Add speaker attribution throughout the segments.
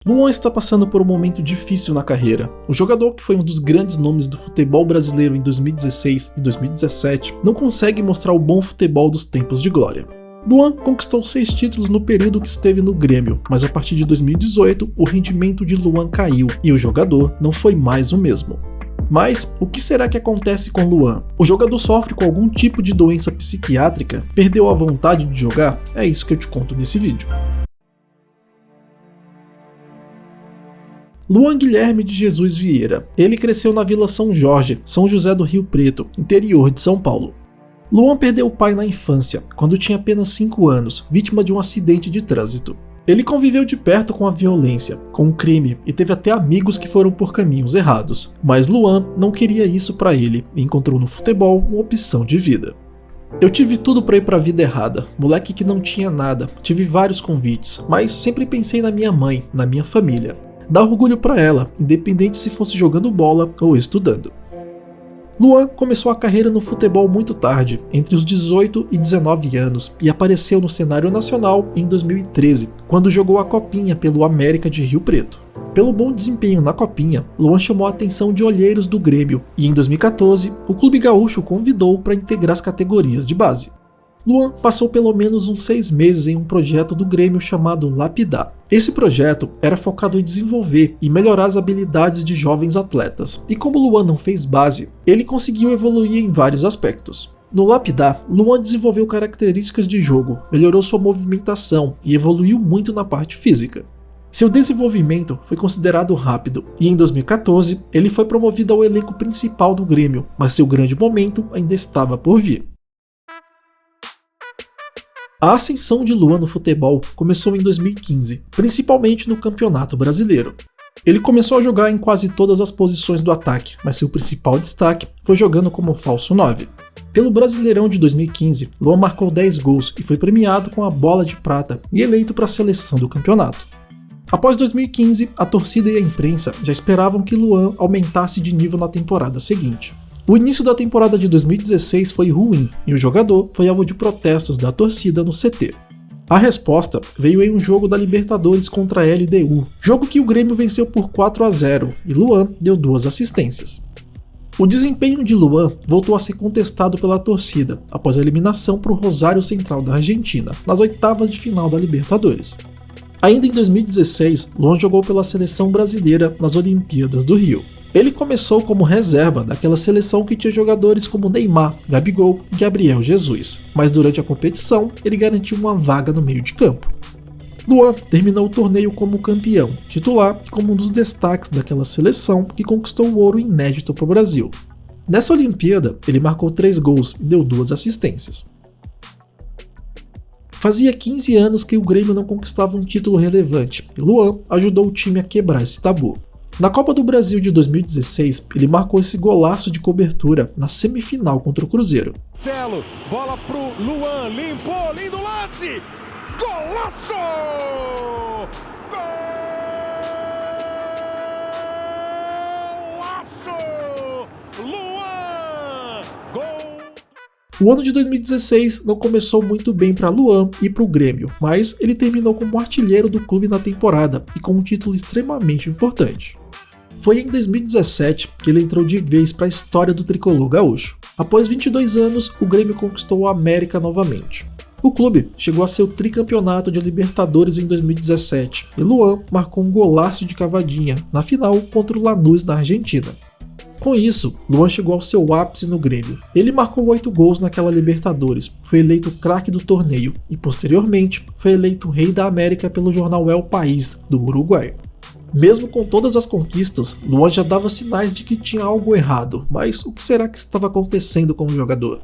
Speaker 1: Luan está passando por um momento difícil na carreira. O jogador, que foi um dos grandes nomes do futebol brasileiro em 2016 e 2017, não consegue mostrar o bom futebol dos tempos de glória. Luan conquistou 6 títulos no período que esteve no Grêmio, mas a partir de 2018 o rendimento de Luan caiu e o jogador não foi mais o mesmo. Mas o que será que acontece com Luan? O jogador sofre com algum tipo de doença psiquiátrica? Perdeu a vontade de jogar? É isso que eu te conto nesse vídeo. Luan Guilherme de Jesus Vieira. Ele cresceu na Vila São Jorge, São José do Rio Preto, interior de São Paulo. Luan perdeu o pai na infância, quando tinha apenas 5 anos, vítima de um acidente de trânsito. Ele conviveu de perto com a violência, com o crime e teve até amigos que foram por caminhos errados. Mas Luan não queria isso para ele e encontrou no futebol uma opção de vida. Eu tive tudo para ir para a vida errada, moleque que não tinha nada, tive vários convites, mas sempre pensei na minha mãe, na minha família. Dá orgulho para ela, independente se fosse jogando bola ou estudando. Luan começou a carreira no futebol muito tarde, entre os 18 e 19 anos, e apareceu no cenário nacional em 2013, quando jogou a Copinha pelo América de Rio Preto. Pelo bom desempenho na Copinha, Luan chamou a atenção de olheiros do Grêmio, e em 2014, o clube gaúcho o convidou para integrar as categorias de base. Luan passou pelo menos uns 6 meses em um projeto do Grêmio chamado Lapidar. Esse projeto era focado em desenvolver e melhorar as habilidades de jovens atletas, e como Luan não fez base, ele conseguiu evoluir em vários aspectos. No Lapidar, Luan desenvolveu características de jogo, melhorou sua movimentação e evoluiu muito na parte física. Seu desenvolvimento foi considerado rápido, e em 2014 ele foi promovido ao elenco principal do Grêmio, mas seu grande momento ainda estava por vir. A ascensão de Luan no futebol começou em 2015, principalmente no Campeonato Brasileiro. Ele começou a jogar em quase todas as posições do ataque, mas seu principal destaque foi jogando como falso 9. Pelo Brasileirão de 2015, Luan marcou 10 gols e foi premiado com a Bola de Prata e eleito para a seleção do campeonato. Após 2015, a torcida e a imprensa já esperavam que Luan aumentasse de nível na temporada seguinte. O início da temporada de 2016 foi ruim e o jogador foi alvo de protestos da torcida no CT. A resposta veio em um jogo da Libertadores contra a LDU, jogo que o Grêmio venceu por 4-0 e Luan deu 2 assistências. O desempenho de Luan voltou a ser contestado pela torcida após a eliminação para o Rosário Central da Argentina, nas oitavas de final da Libertadores. Ainda em 2016, Luan jogou pela seleção brasileira nas Olimpíadas do Rio. Ele começou como reserva daquela seleção que tinha jogadores como Neymar, Gabigol e Gabriel Jesus, mas durante a competição ele garantiu uma vaga no meio de campo. Luan terminou o torneio como campeão, titular e como um dos destaques daquela seleção que conquistou o ouro inédito para o Brasil. Nessa Olimpíada, ele marcou 3 gols e deu 2 assistências. Fazia 15 anos que o Grêmio não conquistava um título relevante e Luan ajudou o time a quebrar esse tabu. Na Copa do Brasil de 2016, ele marcou esse golaço de cobertura na semifinal contra o Cruzeiro.
Speaker 2: Celo, bola pro Luan, limpou, lindo lance! Golaço! Golaço! Luan! Gol!
Speaker 1: O ano de 2016 não começou muito bem para Luan e para o Grêmio, mas ele terminou como artilheiro do clube na temporada e com um título extremamente importante. Foi em 2017 que ele entrou de vez para a história do tricolor gaúcho. Após 22 anos, o Grêmio conquistou o América novamente. O clube chegou a seu tricampeonato de Libertadores em 2017 e Luan marcou um golaço de cavadinha na final contra o Lanús na Argentina. Com isso, Luan chegou ao seu ápice no Grêmio. Ele marcou 8 gols naquela Libertadores, foi eleito craque do torneio e posteriormente foi eleito rei da América pelo jornal El País, do Uruguai. Mesmo com todas as conquistas, Luan já dava sinais de que tinha algo errado, mas o que será que estava acontecendo com o jogador?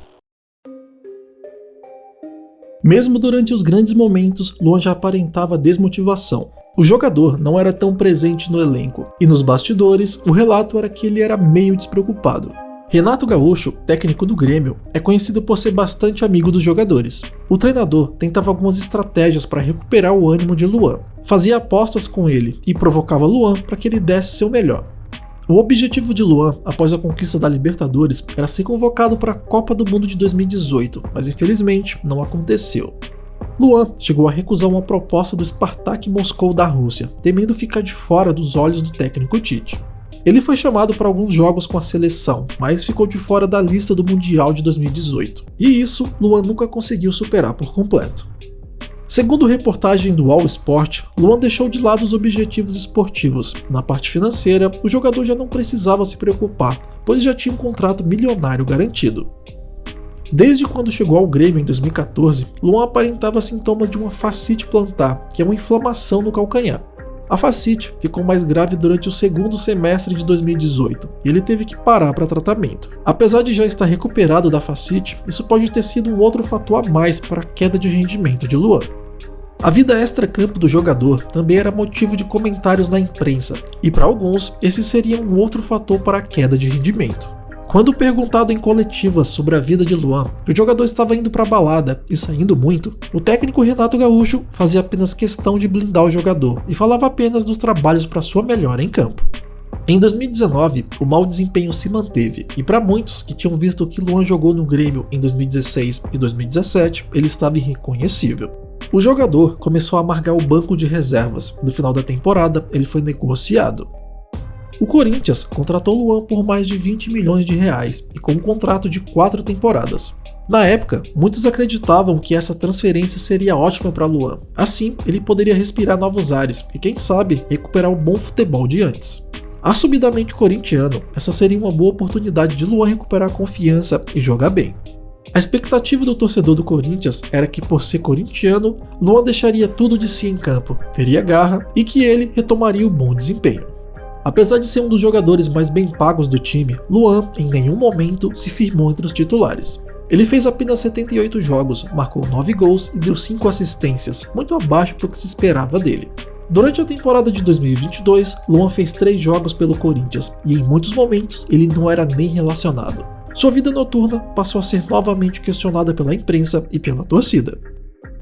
Speaker 1: Mesmo durante os grandes momentos, Luan já aparentava desmotivação. O jogador não era tão presente no elenco, e nos bastidores, o relato era que ele era meio despreocupado. Renato Gaúcho, técnico do Grêmio, é conhecido por ser bastante amigo dos jogadores. O treinador tentava algumas estratégias para recuperar o ânimo de Luan, fazia apostas com ele e provocava Luan para que ele desse seu melhor. O objetivo de Luan, após a conquista da Libertadores, era ser convocado para a Copa do Mundo de 2018, mas infelizmente não aconteceu. Luan chegou a recusar uma proposta do Spartak Moscou da Rússia, temendo ficar de fora dos olhos do técnico Tite. Ele foi chamado para alguns jogos com a seleção, mas ficou de fora da lista do Mundial de 2018. E isso, Luan nunca conseguiu superar por completo. Segundo reportagem do All Sport, Luan deixou de lado os objetivos esportivos. Na parte financeira, o jogador já não precisava se preocupar, pois já tinha um contrato milionário garantido. Desde quando chegou ao Grêmio em 2014, Luan aparentava sintomas de uma fascite plantar, que é uma inflamação no calcanhar. A fascite ficou mais grave durante o segundo semestre de 2018 e ele teve que parar para tratamento. Apesar de já estar recuperado da fascite, isso pode ter sido um outro fator a mais para a queda de rendimento de Luan. A vida extra-campo do jogador também era motivo de comentários na imprensa, e para alguns, esse seria um outro fator para a queda de rendimento. Quando perguntado em coletivas sobre a vida de Luan, que o jogador estava indo para a balada e saindo muito, o técnico Renato Gaúcho fazia apenas questão de blindar o jogador e falava apenas dos trabalhos para sua melhora em campo. Em 2019, o mau desempenho se manteve, e para muitos que tinham visto que Luan jogou no Grêmio em 2016 e 2017, ele estava irreconhecível. O jogador começou a amargar o banco de reservas. No final da temporada, ele foi negociado. O Corinthians contratou Luan por mais de 20 milhões de reais e com um contrato de 4 temporadas. Na época, muitos acreditavam que essa transferência seria ótima para Luan. Assim, ele poderia respirar novos ares e, quem sabe, recuperar o bom futebol de antes. Assumidamente corintiano, essa seria uma boa oportunidade de Luan recuperar a confiança e jogar bem. A expectativa do torcedor do Corinthians era que, por ser corintiano, Luan deixaria tudo de si em campo, teria garra e que ele retomaria o bom desempenho. Apesar de ser um dos jogadores mais bem pagos do time, Luan em nenhum momento se firmou entre os titulares. Ele fez apenas 78 jogos, marcou 9 gols e deu 5 assistências, muito abaixo do que se esperava dele. Durante a temporada de 2022, Luan fez 3 jogos pelo Corinthians e em muitos momentos ele não era nem relacionado. Sua vida noturna passou a ser novamente questionada pela imprensa e pela torcida.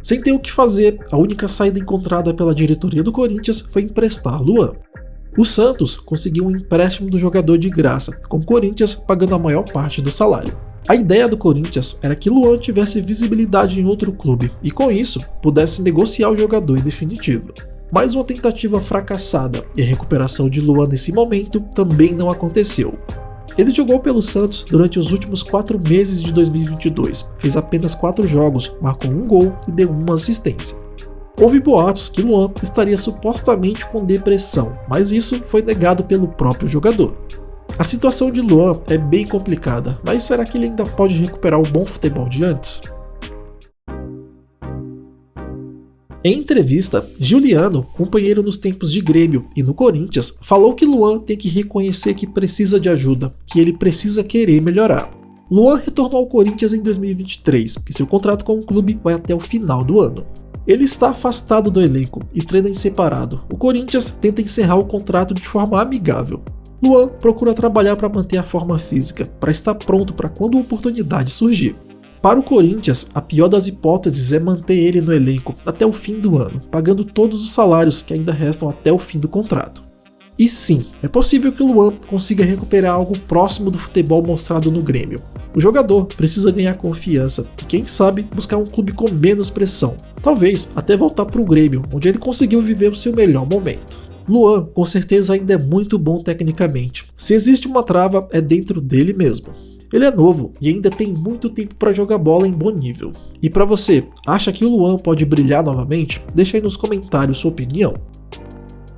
Speaker 1: Sem ter o que fazer, a única saída encontrada pela diretoria do Corinthians foi emprestar Luan. O Santos conseguiu um empréstimo do jogador de graça, com o Corinthians pagando a maior parte do salário. A ideia do Corinthians era que Luan tivesse visibilidade em outro clube e, com isso, pudesse negociar o jogador em definitivo. Mas uma tentativa fracassada e a recuperação de Luan nesse momento também não aconteceu. Ele jogou pelo Santos durante os últimos 4 meses de 2022, fez apenas 4 jogos, marcou 1 gol e deu 1 assistência. Houve boatos que Luan estaria supostamente com depressão, mas isso foi negado pelo próprio jogador. A situação de Luan é bem complicada, mas será que ele ainda pode recuperar o bom futebol de antes? Em entrevista, Giuliano, companheiro nos tempos de Grêmio e no Corinthians, falou que Luan tem que reconhecer que precisa de ajuda, que ele precisa querer melhorar. Luan retornou ao Corinthians em 2023 e seu contrato com o clube vai até o final do ano. Ele está afastado do elenco e treina em separado. O Corinthians tenta encerrar o contrato de forma amigável. Luan procura trabalhar para manter a forma física, para estar pronto para quando a oportunidade surgir. Para o Corinthians, a pior das hipóteses é manter ele no elenco até o fim do ano, pagando todos os salários que ainda restam até o fim do contrato. E sim, é possível que Luan consiga recuperar algo próximo do futebol mostrado no Grêmio. O jogador precisa ganhar confiança e, quem sabe, buscar um clube com menos pressão. Talvez até voltar para o Grêmio, onde ele conseguiu viver o seu melhor momento. Luan, com certeza, ainda é muito bom tecnicamente. Se existe uma trava, é dentro dele mesmo. Ele é novo e ainda tem muito tempo para jogar bola em bom nível. E para você, acha que o Luan pode brilhar novamente? Deixa aí nos comentários sua opinião.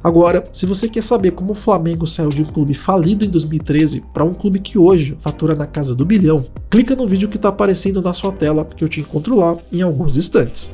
Speaker 1: Agora, se você quer saber como o Flamengo saiu de um clube falido em 2013 para um clube que hoje fatura na casa do bilhão, clica no vídeo que está aparecendo na sua tela que eu te encontro lá em alguns instantes.